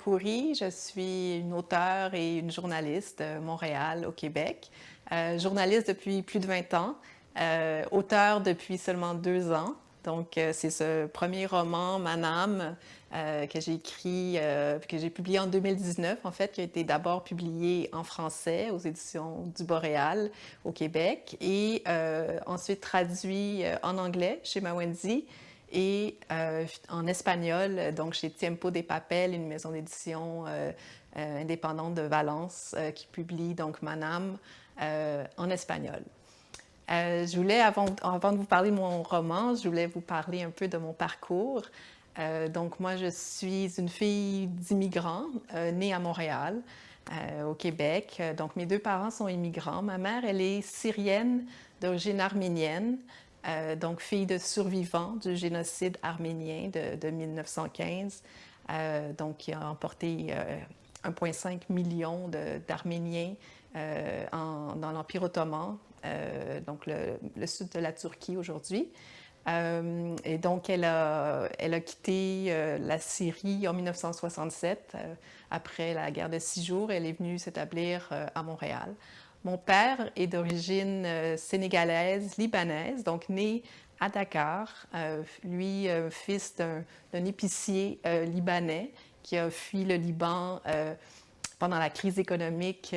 Khoury, je suis une auteure et une journaliste de Montréal, au Québec. Journaliste depuis plus de 20 ans, auteure depuis seulement 2 ans. Donc, c'est ce premier roman, Manam, que j'ai écrit, que j'ai publié en 2019, en fait, qui a été d'abord publié en français aux éditions du Boréal, au Québec, et ensuite traduit en anglais chez Mawenzi et en espagnol, donc chez Tiempo de Papel, une maison d'édition indépendante de Valence, qui publie donc Manam en espagnol. Je voulais, avant de vous parler de mon roman, je voulais vous parler un peu de mon parcours. Donc moi, je suis une fille d'immigrants, née à Montréal, au Québec. Donc mes deux parents sont immigrants. Ma mère, elle est syrienne d'origine arménienne, donc fille de survivants du génocide arménien de 1915, donc qui a emporté 1,5 million d'Arméniens dans l'Empire ottoman, donc le sud de la Turquie aujourd'hui. Et donc, elle a quitté la Syrie en 1967, après la guerre de 6 jours. Elle est venue s'établir à Montréal. Mon père est d'origine sénégalaise, libanaise, donc né à Dakar. Lui, fils d'un épicier libanais qui a fui le Liban pendant la crise économique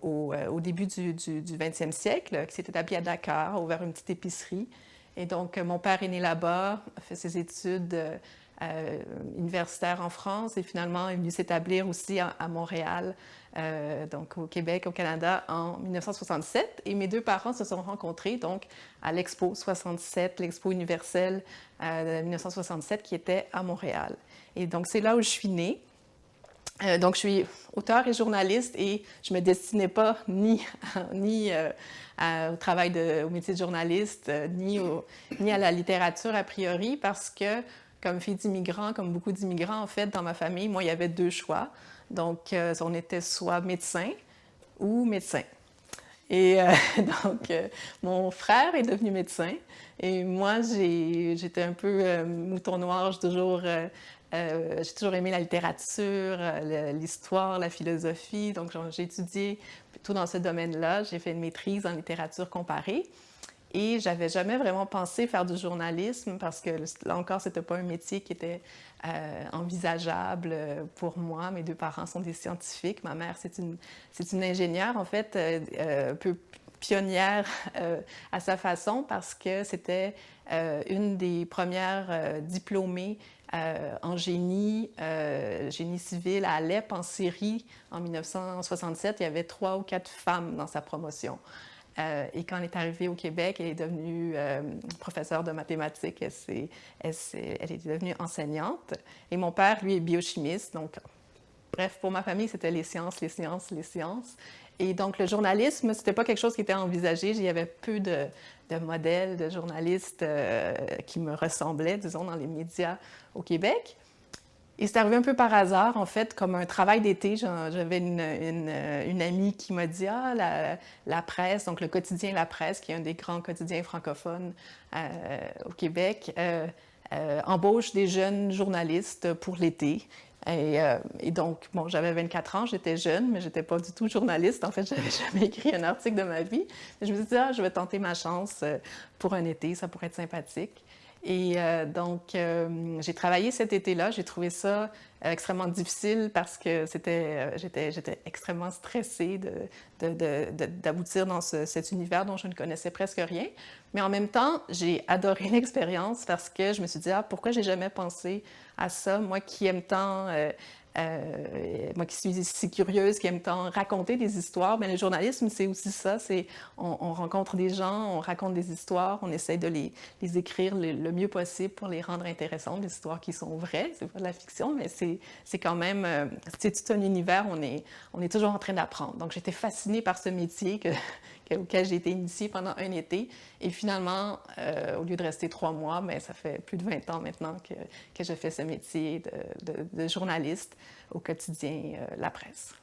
au début du 20e siècle, qui s'est établi à Dakar, a ouvert une petite épicerie. Et donc, mon père est né là-bas, a fait ses études universitaires en France et finalement est venu s'établir aussi à Montréal, donc au Québec, au Canada, en 1967. Et mes deux parents se sont rencontrés donc à l'Expo 67, l'Expo universelle de 1967 qui était à Montréal. Et donc, c'est là où je suis née. Donc, je suis auteure et journaliste et je ne me destinais pas ni au travail au métier de journaliste, ni à la littérature a priori, parce que, comme fille d'immigrants, comme beaucoup d'immigrants, en fait, dans ma famille, moi, il y avait deux choix. Donc, on était soit médecin ou médecin. Et donc, mon frère est devenu médecin et moi, j'étais un peu mouton noir. J'ai toujours aimé la littérature, l'histoire, la philosophie. Donc, j'ai étudié plutôt dans ce domaine-là. J'ai fait une maîtrise en littérature comparée. Et j'avais jamais vraiment pensé faire du journalisme parce que là encore, c'était pas un métier qui était envisageable pour moi. Mes deux parents sont des scientifiques. Ma mère, c'est une ingénieure, en fait, un peu pionnière à sa façon parce que c'était une des premières diplômées en génie civil à Alep, en Syrie, en 1967. Il y avait 3 ou 4 femmes dans sa promotion. Et quand elle est arrivée au Québec, elle est devenue professeure de mathématiques. Elle est devenue enseignante. Et mon père, lui, est biochimiste. Donc, bref, pour ma famille, c'était les sciences, les sciences, les sciences. Et donc, le journalisme, c'était pas quelque chose qui était envisagé. Il y avait peu de modèles de journalistes qui me ressemblaient, disons, dans les médias au Québec. Et c'est arrivé un peu par hasard, en fait, comme un travail d'été. J'avais une amie qui m'a dit « Ah, la presse, donc le quotidien La Presse, qui est un des grands quotidiens francophones au Québec, embauche des jeunes journalistes pour l'été. » Et donc, bon, j'avais 24 ans, j'étais jeune, mais j'étais pas du tout journaliste. En fait, j'avais jamais écrit un article de ma vie. Mais je me suis dit « Ah, je vais tenter ma chance pour un été, ça pourrait être sympathique. » Et donc, j'ai travaillé cet été-là. J'ai trouvé ça extrêmement difficile parce que j'étais extrêmement stressée d'aboutir dans cet univers dont je ne connaissais presque rien. Mais en même temps, j'ai adoré l'expérience parce que je me suis dit, ah, pourquoi j'ai jamais pensé à ça? Moi qui aime tant moi qui suis si curieuse, qui aime tant raconter des histoires, bien, le journalisme, c'est aussi ça. On rencontre des gens, on raconte des histoires, on essaie de les écrire le mieux possible pour les rendre intéressantes, des histoires qui sont vraies. C'est pas de la fiction, mais c'est quand même, c'est tout un univers, on est toujours en train d'apprendre. Donc, j'étais fascinée par ce métier auquel j'ai été initiée pendant un été. Et finalement, au lieu de rester 3 mois, bien, ça fait plus de 20 ans maintenant que je fais ce métier de journaliste au quotidien La Presse.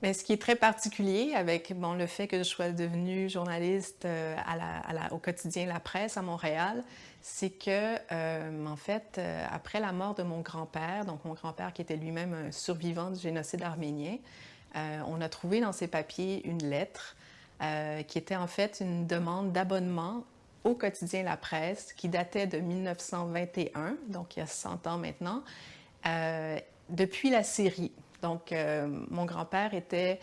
Mais ce qui est très particulier avec bon, le fait que je sois devenue journaliste au quotidien La Presse à Montréal, c'est que, en fait, après la mort de mon grand-père, donc mon grand-père qui était lui-même un survivant du génocide arménien, on a trouvé dans ses papiers une lettre qui était en fait une demande d'abonnement au quotidien La Presse qui datait de 1921, donc il y a 100 ans maintenant, depuis la Syrie. Donc, mon grand-père était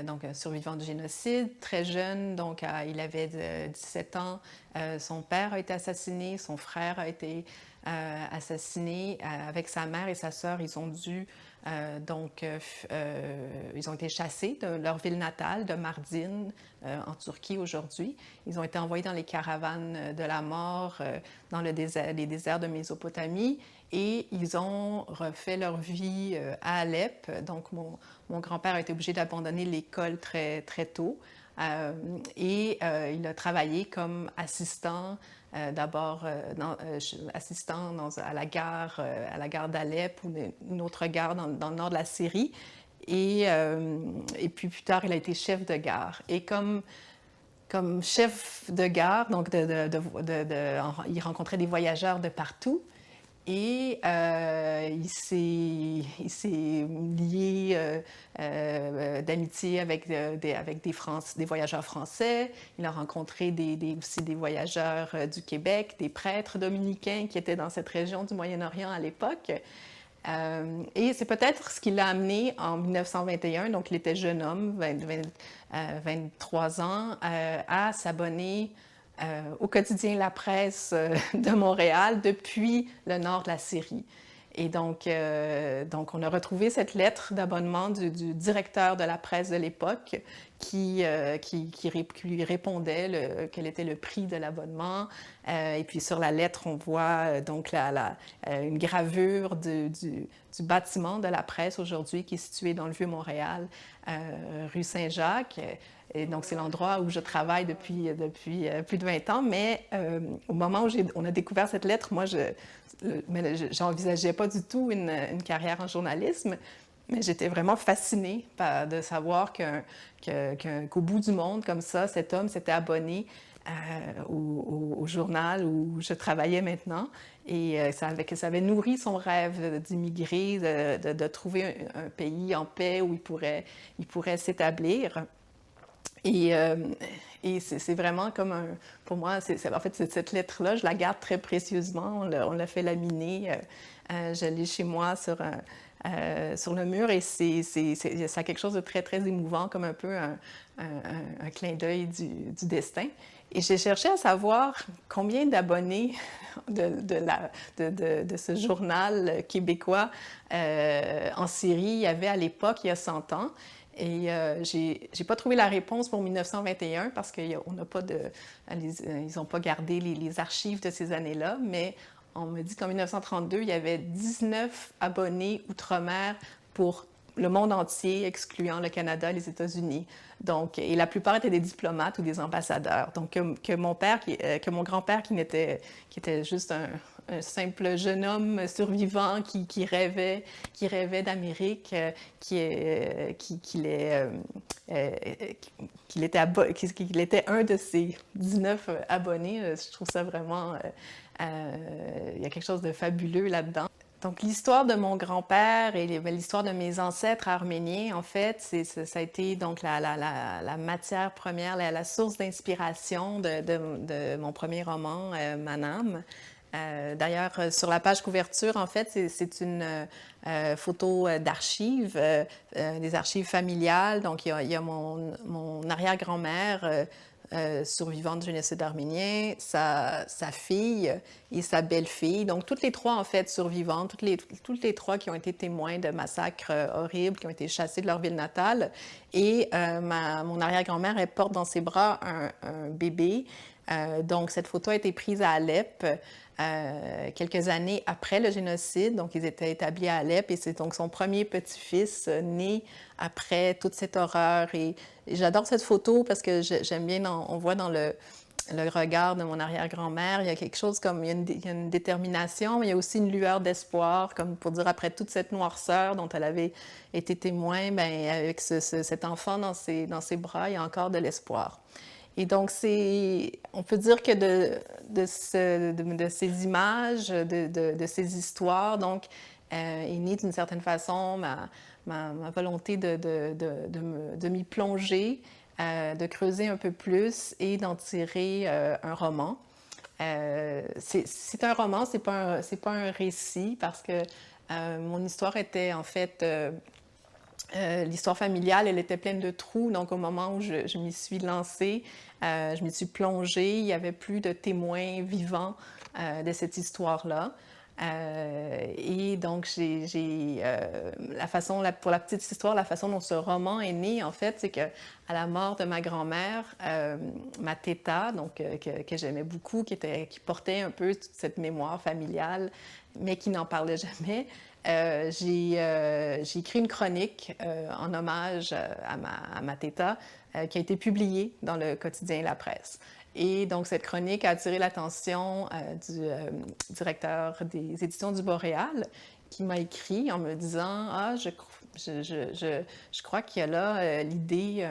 donc un survivant du génocide, très jeune, donc il avait 17 ans. Son père a été assassiné, son frère a été assassiné. Avec sa mère et sa sœur, ils ont dû ils ont été chassés de leur ville natale, de Mardin, en Turquie aujourd'hui. Ils ont été envoyés dans les caravanes de la mort, dans les déserts de Mésopotamie, et ils ont refait leur vie à Alep. Donc, mon grand-père a été obligé d'abandonner l'école très, très tôt. Il a travaillé comme assistant, d'abord assistant à la gare d'Alep ou une autre gare dans le nord de la Syrie. Et puis plus tard, il a été chef de gare. Et comme chef de gare, donc il rencontrait des voyageurs de partout. Et il s'est lié d'amitié avec des voyageurs français. Il a rencontré aussi des voyageurs du Québec, des prêtres dominicains qui étaient dans cette région du Moyen-Orient à l'époque. Et c'est peut-être ce qui l'a amené en 1921, donc il était jeune homme, 23 ans, à s'abonner au quotidien La Presse de Montréal depuis le nord de la Syrie. Et donc on a retrouvé cette lettre d'abonnement du directeur de la presse de l'époque qui lui répondait quel était le prix de l'abonnement. Et puis sur la lettre, on voit donc une gravure du bâtiment de la presse aujourd'hui qui est situé dans le Vieux-Montréal, rue Saint-Jacques. Et donc, c'est l'endroit où je travaille depuis plus de 20 ans. Mais au moment où on a découvert cette lettre, moi, j'envisageais pas du tout une carrière en journalisme. Mais j'étais vraiment fascinée de savoir qu'au bout du monde, comme ça, cet homme s'était abonné au journal où je travaillais maintenant. Et ça avait nourri son rêve d'immigrer, de trouver un pays en paix où il pourrait s'établir. Et c'est vraiment comme pour moi, en fait, cette lettre-là, je la garde très précieusement. On l'a fait laminer. Je l'ai chez moi sur le mur et ça a quelque chose de très, très émouvant, comme un peu un clin d'œil du destin. Et j'ai cherché à savoir combien d'abonnés de ce journal québécois en Syrie il y avait à l'époque, il y a 100 ans. Et j'ai pas trouvé la réponse pour 1921 parce qu'ils n'ont pas gardé les archives de ces années-là, mais on me dit qu'en 1932, il y avait 19 abonnés outre-mer pour le monde entier, excluant le Canada et les États-Unis. Donc, et la plupart étaient des diplomates ou des ambassadeurs. Donc, que mon grand-père, qui était juste un simple jeune homme survivant qui rêvait d'Amérique, qu'il était un de ces 19 abonnés. Je trouve ça vraiment... il y a quelque chose de fabuleux là-dedans. Donc, l'histoire de mon grand-père et l'histoire de mes ancêtres arméniens, en fait, ça a été donc la matière première, la source d'inspiration de mon premier roman, Manam. D'ailleurs, sur la page couverture, en fait, c'est une photo d'archives, des archives familiales. Donc, il y a mon arrière-grand-mère survivante du génocide arménien, sa fille et sa belle-fille. Donc, toutes les trois, en fait, survivantes, toutes les trois qui ont été témoins de massacres horribles, qui ont été chassés de leur ville natale. Et mon arrière-grand-mère, elle porte dans ses bras un bébé. Donc, cette photo a été prise à Alep quelques années après le génocide. Donc, ils étaient établis à Alep et c'est donc son premier petit-fils né après toute cette horreur. Et j'adore cette photo parce que j'aime bien, on voit dans le regard de mon arrière-grand-mère. Il y a quelque chose comme, il y a une détermination, mais il y a aussi une lueur d'espoir, comme pour dire après toute cette noirceur dont elle avait été témoin, ben, avec cet enfant dans ses bras, il y a encore de l'espoir. Et donc, on peut dire que de ces images, de ces histoires, donc, est née d'une certaine façon ma volonté de m'y plonger, de creuser un peu plus et d'en tirer un roman. C'est un roman, c'est pas un récit parce que mon histoire était en fait l'histoire familiale, elle était pleine de trous. Donc, au moment où je m'y suis lancée, je m'y suis plongée, il n'y avait plus de témoins vivants de cette histoire-là. Et donc, pour la petite histoire, la façon dont ce roman est né, en fait, c'est qu'à la mort de ma grand-mère, ma teta, donc, que j'aimais beaucoup, qui portait un peu toute cette mémoire familiale, mais qui n'en parlait jamais, j'ai écrit une chronique en hommage à ma teta qui a été publiée dans le quotidien La Presse. Et donc, cette chronique a attiré l'attention du directeur des éditions du Boréal qui m'a écrit en me disant « Ah, je crois qu'il y a là l'idée,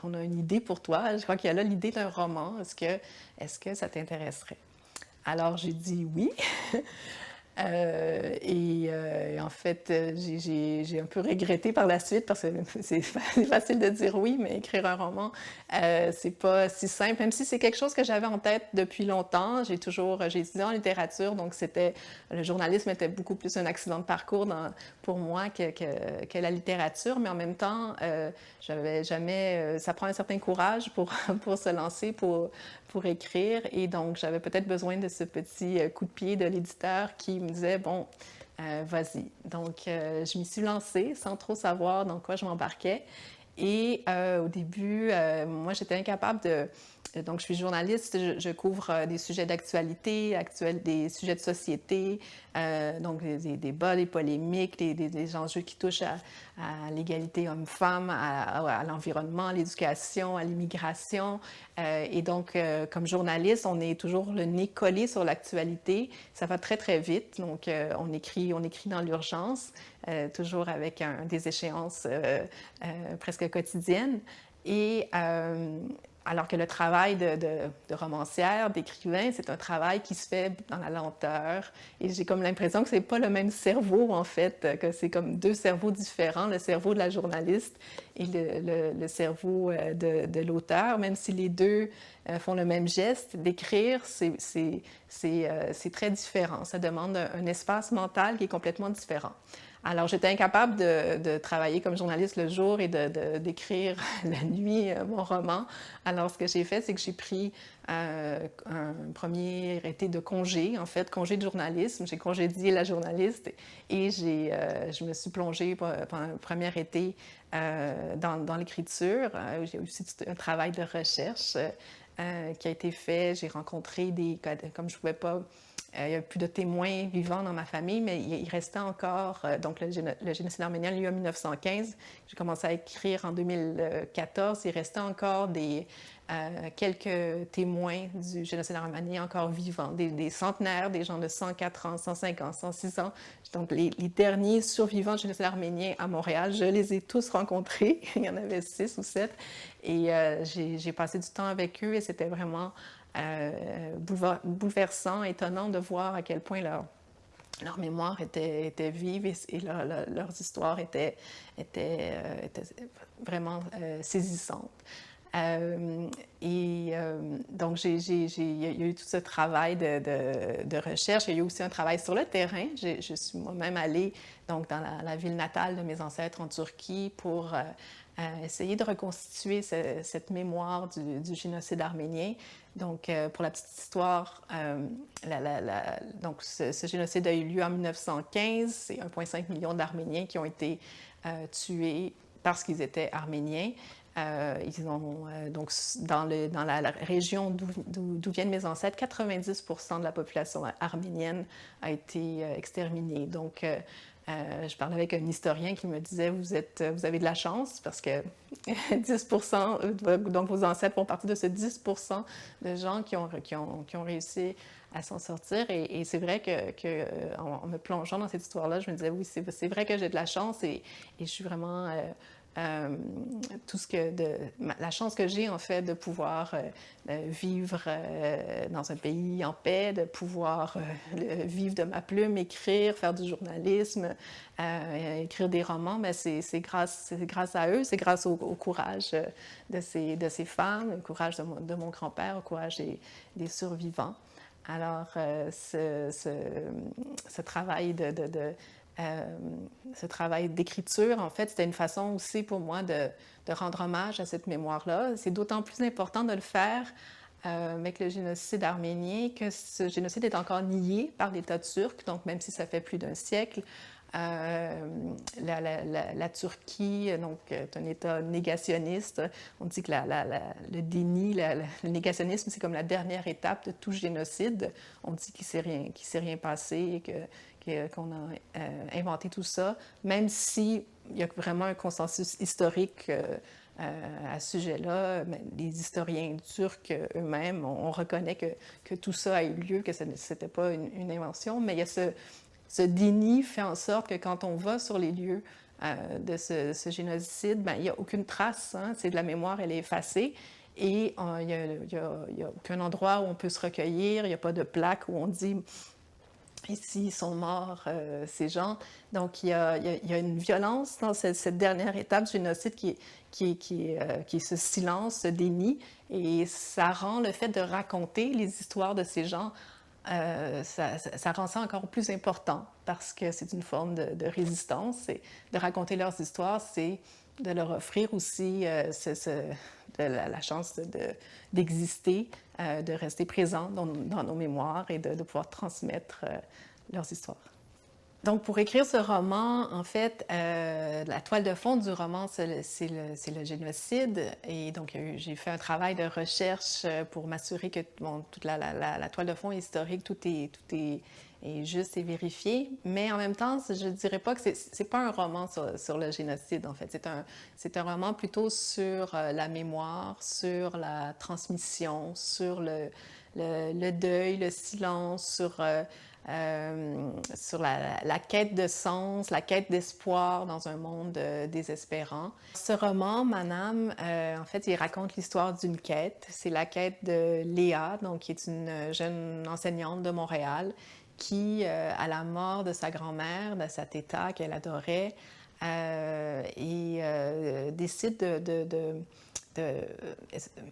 on a une idée pour toi, je crois qu'il y a là l'idée d'un roman, est-ce que ça t'intéresserait? » Alors, j'ai dit oui. En fait, j'ai un peu regretté par la suite parce que c'est facile de dire oui, mais écrire un roman, c'est pas si simple, même si c'est quelque chose que j'avais en tête depuis longtemps. J'ai étudié en littérature, donc le journalisme était beaucoup plus un accident de parcours pour moi que la littérature, mais en même temps, j'avais jamais, ça prend un certain courage pour se lancer, pour écrire. Et donc, j'avais peut-être besoin de ce petit coup de pied de l'éditeur qui me disait, bon, vas-y. Donc, je m'y suis lancée sans trop savoir dans quoi je m'embarquais. Et au début, moi, j'étais incapable de... Donc, je suis journaliste, je couvre des sujets d'actualité, des sujets de société, donc des débats, des polémiques, des enjeux qui touchent à l'égalité homme-femme, à l'environnement, à l'éducation, à l'immigration. Et donc, comme journaliste, on est toujours le nez collé sur l'actualité. Ça va très, très vite. Donc, on écrit dans l'urgence, toujours avec des échéances presque quotidiennes. Et alors que le travail de romancière, d'écrivain, c'est un travail qui se fait dans la lenteur. Et j'ai comme l'impression que c'est pas le même cerveau, en fait, que c'est comme deux cerveaux différents, le cerveau de la journaliste et le cerveau de l'auteur, même si les deux font le même geste. D'écrire, c'est très différent. Ça demande un espace mental qui est complètement différent. Alors, j'étais incapable de travailler comme journaliste le jour et d'écrire la nuit mon roman. Alors, ce que j'ai fait, c'est que j'ai pris un premier été de congé, en fait, congé de journalisme. J'ai congédié la journaliste et je me suis plongée pendant le premier été dans l'écriture. J'ai aussi un travail de recherche qui a été fait. J'ai rencontré comme je ne pouvais pas... il n'y a plus de témoins vivants dans ma famille, mais il restait encore... donc, le génocide arménien, il y a eu en 1915. J'ai commencé à écrire en 2014. Il restait encore quelques témoins du génocide arménien encore vivants, des centenaires, des gens de 104 ans, 105 ans, 106 ans. Donc, les derniers survivants du génocide arménien à Montréal, je les ai tous rencontrés. Il y en avait 6 ou 7. Et j'ai passé du temps avec eux et c'était vraiment bouleversant, étonnant de voir à quel point leur mémoire était vive et leurs histoires étaient vraiment saisissantes. Donc, il y a eu tout ce travail de recherche. Il y a eu aussi un travail sur le terrain. Je suis moi-même allée donc, dans la ville natale de mes ancêtres en Turquie pour essayer de reconstituer cette mémoire du génocide arménien. Donc, pour la petite histoire, donc ce génocide a eu lieu en 1915. C'est 1,5 million d'Arméniens qui ont été tués parce qu'ils étaient arméniens. Donc, dans la région d'où viennent mes ancêtres, 90% de la population arménienne a été exterminée. Donc, Je parlais avec un historien qui me disait, vous avez de la chance parce que 10%, donc vos ancêtres font partie de ce 10% de gens qui ont réussi à s'en sortir. Et c'est vrai en me plongeant dans cette histoire-là, je me disais, oui, c'est vrai que j'ai de la chance et je suis vraiment... tout ce que la chance que j'ai en fait de pouvoir vivre dans un pays en paix, de pouvoir vivre de ma plume, écrire, faire du journalisme, écrire des romans, mais c'est grâce à eux, c'est grâce au courage de ces femmes, au courage de mon grand-père, au courage des survivants. Alors, ce travail ce travail d'écriture, en fait, c'était une façon aussi pour moi de rendre hommage à cette mémoire-là. C'est d'autant plus important de le faire avec le génocide arménien que ce génocide est encore nié par l'État turc, donc même si ça fait plus d'un siècle, la Turquie donc, est un État négationniste. On dit que le déni, le négationnisme, c'est comme la dernière étape de tout génocide. On dit qu'il ne s'est rien passé et qu'on a inventé tout ça, même s'il y a vraiment un consensus historique à ce sujet-là. Les historiens turcs eux-mêmes, on reconnaît que tout ça a eu lieu, que ce n'était pas une invention, mais il y a ce déni fait en sorte que quand on va sur les lieux de ce génocide, ben, il n'y a aucune trace, hein, c'est de la mémoire, elle est effacée. Et il n'y a aucun endroit où on peut se recueillir, il n'y a pas de plaque où on dit ici sont morts ces gens. Donc il y a une violence dans cette dernière étape du génocide qui est ce silence, ce déni, et ça rend le fait de raconter les histoires de ces gens ça rend ça encore plus important parce que c'est une forme de résistance. Et de raconter leurs histoires, c'est de leur offrir aussi la chance d'exister, de rester présents dans nos mémoires et de pouvoir transmettre leurs histoires. Donc, pour écrire ce roman, en fait, la toile de fond du roman, c'est le génocide. Et donc, j'ai fait un travail de recherche pour m'assurer que toute la toile de fond est historique, tout est juste et vérifié. Mais en même temps, je ne dirais pas que c'est pas un roman sur le génocide, en fait. C'est un roman plutôt sur la mémoire, sur la transmission, sur le deuil, le silence, sur la quête de sens, la quête d'espoir dans un monde désespérant. Ce roman, Manam, en fait, il raconte l'histoire d'une quête. C'est la quête de Léa, donc, qui est une jeune enseignante de Montréal, qui, à la mort de sa grand-mère, de sa téta qu'elle adorait, décide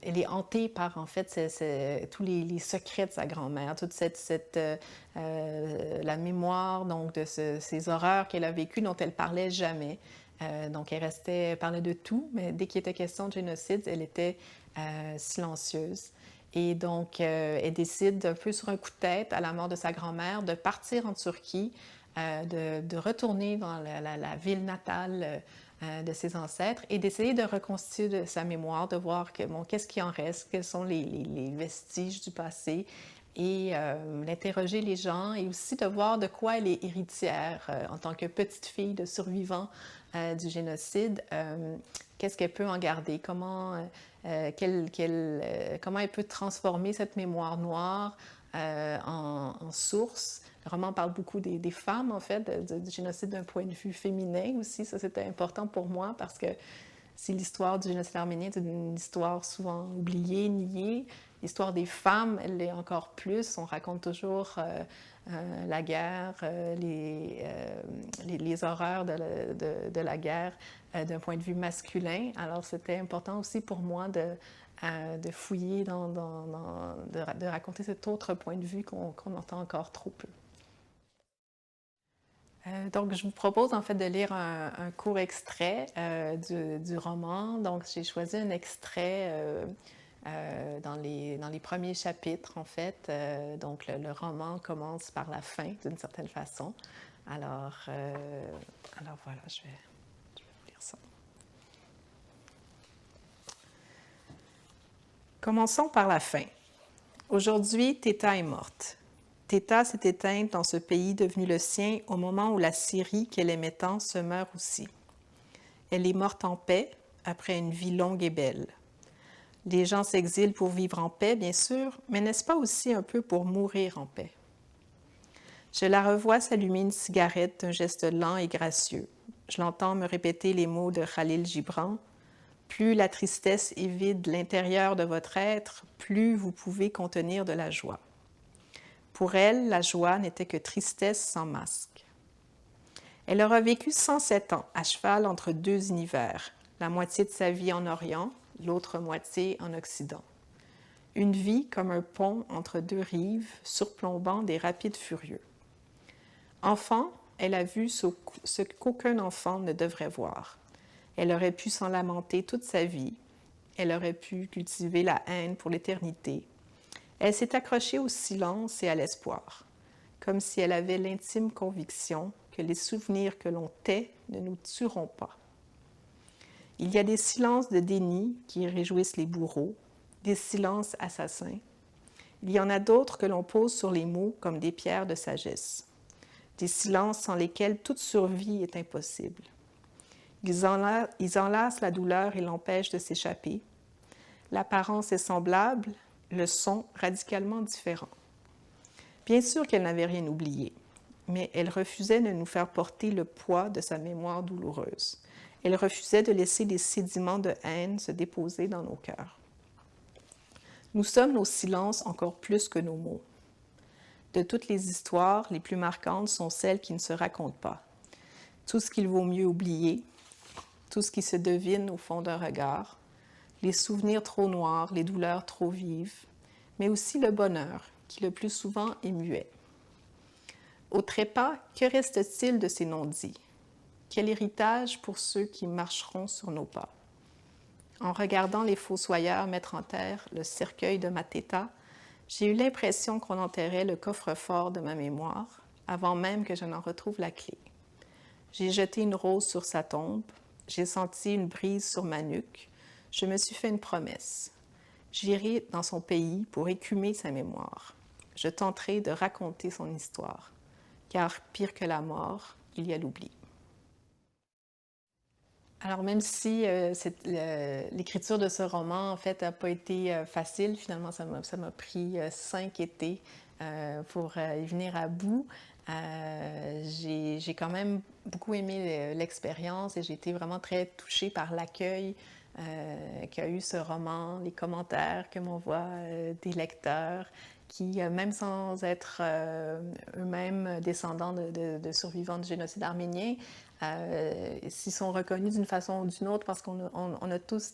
elle est hantée par, en fait, tous les secrets de sa grand-mère, toute la mémoire donc, de ces horreurs qu'elle a vécues dont elle parlait jamais. Donc, elle parlait de tout, mais dès qu'il était question de génocide, elle était silencieuse. Et donc, elle décide, un peu sur un coup de tête, à la mort de sa grand-mère, de partir en Turquie, de retourner dans la ville natale de ses ancêtres et d'essayer de reconstituer sa mémoire, de voir qu'est-ce qui en reste, quels sont les vestiges du passé et d'interroger les gens et aussi de voir de quoi elle est héritière en tant que petite fille de survivant du génocide. Qu'est-ce qu'elle peut en garder? Comment elle peut transformer cette mémoire noire en source? Le roman parle beaucoup des femmes, en fait, du génocide d'un point de vue féminin aussi. Ça, c'était important pour moi parce que si l'histoire du génocide arménien est une histoire souvent oubliée, niée, l'histoire des femmes, elle l'est encore plus. On raconte toujours la guerre, les horreurs de la guerre d'un point de vue masculin. Alors, c'était important aussi pour moi de fouiller, de raconter cet autre point de vue qu'on entend encore trop peu. Donc, je vous propose en fait de lire un court extrait du roman. Donc, j'ai choisi un extrait dans les premiers chapitres, en fait. Donc, le roman commence par la fin, d'une certaine façon. Alors voilà, je vais vous lire ça. Commençons par la fin. Aujourd'hui, Téta est morte. Théta s'est éteinte dans ce pays devenu le sien au moment où la Syrie qu'elle aimait tant se meurt aussi. Elle est morte en paix après une vie longue et belle. Les gens s'exilent pour vivre en paix, bien sûr, mais n'est-ce pas aussi un peu pour mourir en paix? Je la revois s'allumer une cigarette d'un geste lent et gracieux. Je l'entends me répéter les mots de Khalil Gibran. Plus la tristesse évide l'intérieur de votre être, plus vous pouvez contenir de la joie. Pour elle, la joie n'était que tristesse sans masque. Elle aura vécu 107 ans, à cheval entre deux univers, la moitié de sa vie en Orient, l'autre moitié en Occident. Une vie comme un pont entre deux rives, surplombant des rapides furieux. Enfant, elle a vu ce qu'aucun enfant ne devrait voir. Elle aurait pu s'en lamenter toute sa vie. Elle aurait pu cultiver la haine pour l'éternité. Elle s'est accrochée au silence et à l'espoir, comme si elle avait l'intime conviction que les souvenirs que l'on tait ne nous tueront pas. Il y a des silences de déni qui réjouissent les bourreaux, des silences assassins. Il y en a d'autres que l'on pose sur les mots comme des pierres de sagesse, des silences sans lesquels toute survie est impossible. Ils enlacent la douleur et l'empêchent de s'échapper. L'apparence est semblable, le son radicalement différent. Bien sûr qu'elle n'avait rien oublié, mais elle refusait de nous faire porter le poids de sa mémoire douloureuse. Elle refusait de laisser des sédiments de haine se déposer dans nos cœurs. Nous sommes nos silences encore plus que nos mots. De toutes les histoires, les plus marquantes sont celles qui ne se racontent pas. Tout ce qu'il vaut mieux oublier, tout ce qui se devine au fond d'un regard, les souvenirs trop noirs, les douleurs trop vives, mais aussi le bonheur, qui le plus souvent est muet. Au trépas, que reste-t-il de ces non-dits? Quel héritage pour ceux qui marcheront sur nos pas? En regardant les fossoyeurs mettre en terre le cercueil de ma Théta, j'ai eu l'impression qu'on enterrait le coffre-fort de ma mémoire, avant même que je n'en retrouve la clé. J'ai jeté une rose sur sa tombe, j'ai senti une brise sur ma nuque, je me suis fait une promesse. J'irai dans son pays pour écumer sa mémoire. Je tenterai de raconter son histoire, car pire que la mort, il y a l'oubli. Alors même si l'écriture de ce roman, en fait, n'a pas été facile, finalement, ça m'a pris 5 étés pour y venir à bout. J'ai quand même beaucoup aimé l'expérience et j'ai été vraiment très touchée par l'accueil qu'a eu ce roman, les commentaires que m'envoient des lecteurs qui, même sans être eux-mêmes descendants de survivants du génocide arménien, s'y sont reconnus d'une façon ou d'une autre parce qu'on a tous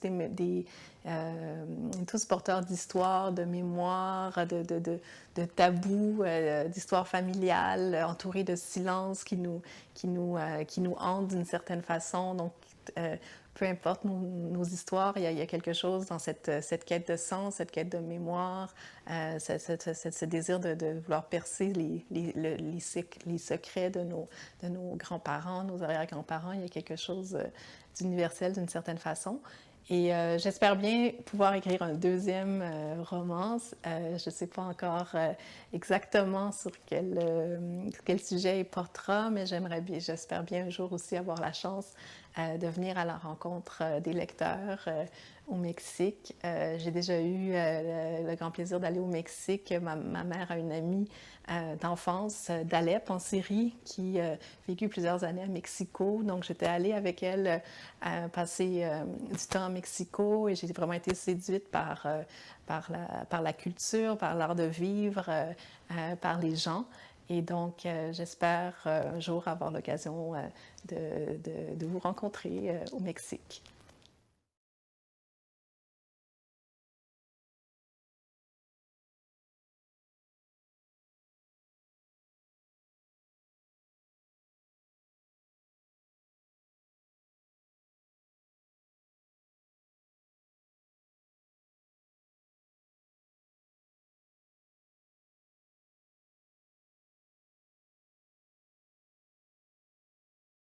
tous porteurs d'histoires, de mémoires, de tabous, d'histoires familiales, entourés de silences qui nous hantent d'une certaine façon. Donc, peu importe nos histoires, il y a quelque chose dans cette quête de sens, cette quête de mémoire, ce désir de vouloir percer les secrets de nos grands-parents, nos arrière-grands-parents. Il y a quelque chose d'universel d'une certaine façon. Et j'espère bien pouvoir écrire un deuxième roman. Je ne sais pas encore exactement sur quel sujet il portera, mais j'espère bien un jour aussi avoir la chance de venir à la rencontre des lecteurs au Mexique. J'ai déjà eu le grand plaisir d'aller au Mexique. Ma mère a une amie d'enfance d'Alep en Syrie qui a vécu plusieurs années à Mexico. Donc j'étais allée avec elle passer du temps à Mexico et j'ai vraiment été séduite par la culture, par l'art de vivre, par les gens. Et donc, j'espère un jour avoir l'occasion de vous rencontrer au Mexique.